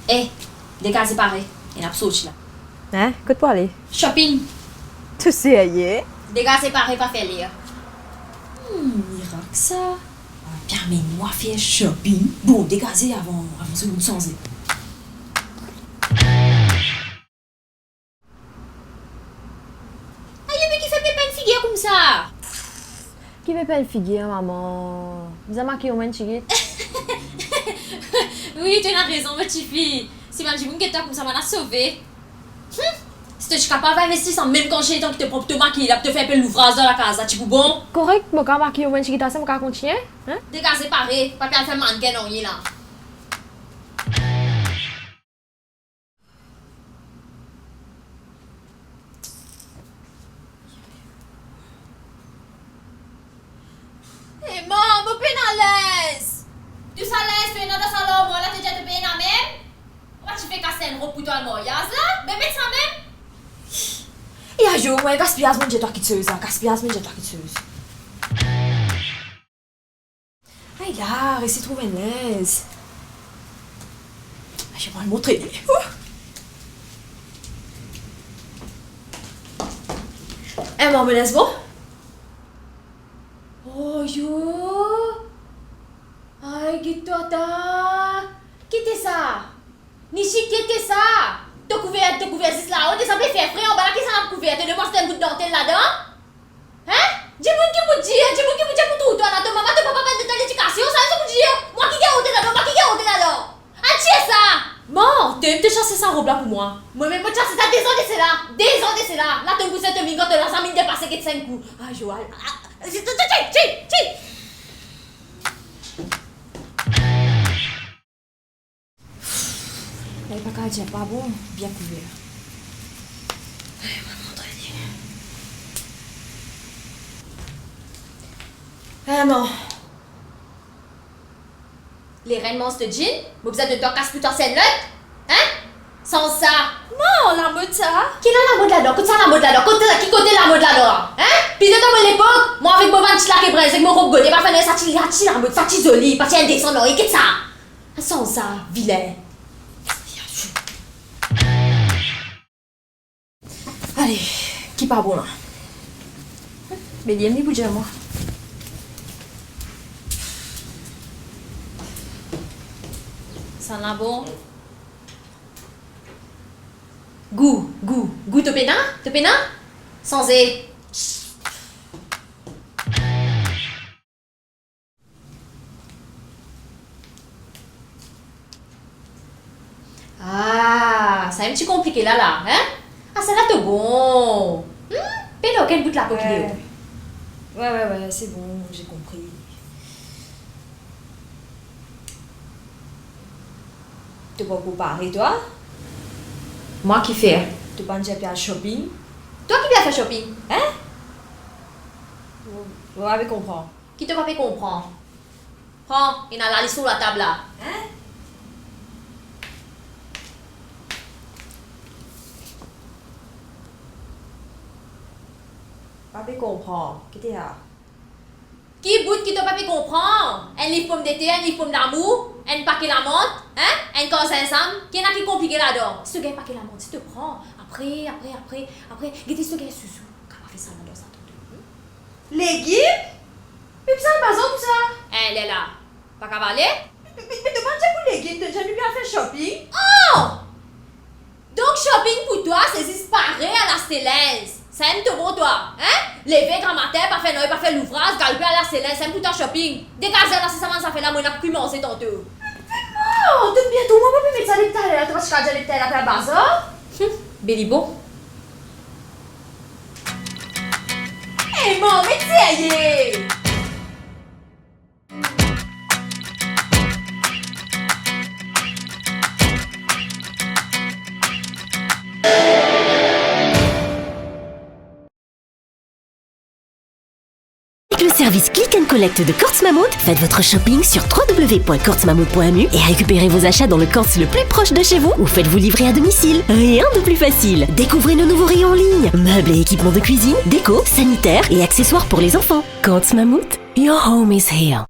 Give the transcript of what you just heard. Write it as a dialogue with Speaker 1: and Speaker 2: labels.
Speaker 1: Eh, dégazez pareil. Il y a absolument là.
Speaker 2: Hein? Écoute pour aller.
Speaker 1: Shopping.
Speaker 2: Tu sais,
Speaker 1: Dégazez pareil, pas faire lire. Miracle ça. Permets-moi de faire shopping. Bon, dégazez avant ce bout de sans. Aïe, mais qui fait pépin de figure comme ça?
Speaker 2: Qui veut pas le figure, maman? Vous avez marqué au moins une
Speaker 1: Oui, tu as raison, ma petite fille. Si je dis que tu comme ça, m'a sauvé. Si tu es capable d'investir sans même quand j'ai tant que tu prends te maquiller, là, te faire un peu l'ouvrage dans la case, tu es bon?
Speaker 2: Correct, je vais marquer au moins une chiquita, ça va continuer. Hein?
Speaker 1: Dégazez pareil, pas qu'à faire mannequin, non, il est là. Maman, je suis à l'aise. Tu sais à l'aise, tu es dans le salon, moi là, tu es déjà bien à même. Pourquoi tu fais casser une robe pour toi le mariage là? Mais mets ça même. Et à jour, moi, gaspillage, mon Dieu, toi qui te sais, gaspillage, mon Dieu, toi qui te sais. Aïe là, restez trop à l'aise. Je vais le montrer. Eh, maman, me laisse bon? Oh yo! Ay, gitu ta! Quittez ça! Nishi, quittez ça! Te couvert, c'est là, on te semble faire frais en bas, qui ça m'a couvert? Te demande un bout de dentelle là-dedans? Hein? Dis-moi qui vous dit pour tout, toi, là, ton maman, ton papa, de l'éducation, ça, c'est pour dire! Moi qui gagne là-dedans, moi qui gagne là-dedans! Atiez ça! Bon, t'aimes te chasser sa robe là pour moi. Moi-même, je chasse ça, descendez, c'est là! Descendez, c'est là! Là, t'es vous êtes mingote, là, ça mine dépassé que 5 coups. Ah, Joël, elle pas qu'à dire pas bon, bien couvert. Vraiment. Les règlements de jean, vous avez de toi casse plutôt scène là? Hein? Sans ça. Non, la mode ça. Qui est la mode là-dedans? Qu'est-ce que la mode là-dedans? Qui côté la mode là-dedans? Hein? Puis de dans l'époque, moi avec mon ventre là qui braise, avec mon robe godé, pas faire ça, tu la mode, ça tu jolie, pas tu indécent, non, et qu'est-ce que ça? Sans ça, vilain. Allez, qui part bon là? Mais il y a mis budget moi. Ça en a bon? Goût, te pénin? Sans et. Ah, ça est un petit compliqué là, hein? Ah, ça là, t'es bon. Pédo, quel bout de la coquille? Ouais, c'est bon, j'ai compris. Tu vas comparer, toi? Moi qui fais? Tu vas déjà faire shopping? Toi qui viens faire shopping? Hein? Vous m'avez compris. Qui te va faire comprendre? Prends, il y a la liste sur la table là. Hein? Pas fait comprendre. Qui t'es là? Qui bout qui t'a pas fait comprendre? Un livre pomme d'été, un livre pomme d'amour, un paquet la menthe, hein? Un corps ensemble. Qui est-ce qui est compliqué là-dedans? Si tu gagnes paquet la menthe, tu te prends. Après, guettez ce gars sous. Comment fait ça là-dedans, ça? Légumes? Mais ça pas pour ça. Elle est là. Pas cavaler? Mais demande pour légumes, tu as jamais bien fait shopping? Oh! Donc shopping pour toi, c'est disparaître à la Céleste. C'est un peu bon toi, hein? Lever grand matin, pas faire l'ouvrage, galoper à la Céleste, c'est un peu ton shopping. Dégager là, c'est ça fait là, moi, on a commencé tantôt. Oh, de bientôt, moi, je peux mettre ça les tailles là, tu vas changer les tailles après le bazar. Béli bon. Hé, maman, mais t'es
Speaker 3: Avec le service Click and Collect de Quartz Mammouth, faites votre shopping sur www.quartzmammouth.mu et récupérez vos achats dans le Quartz le plus proche de chez vous ou faites-vous livrer à domicile. Rien de plus facile. Découvrez nos nouveaux rayons en ligne. Meubles et équipements de cuisine, déco, sanitaires et accessoires pour les enfants. Quartz Mammouth, your home is here.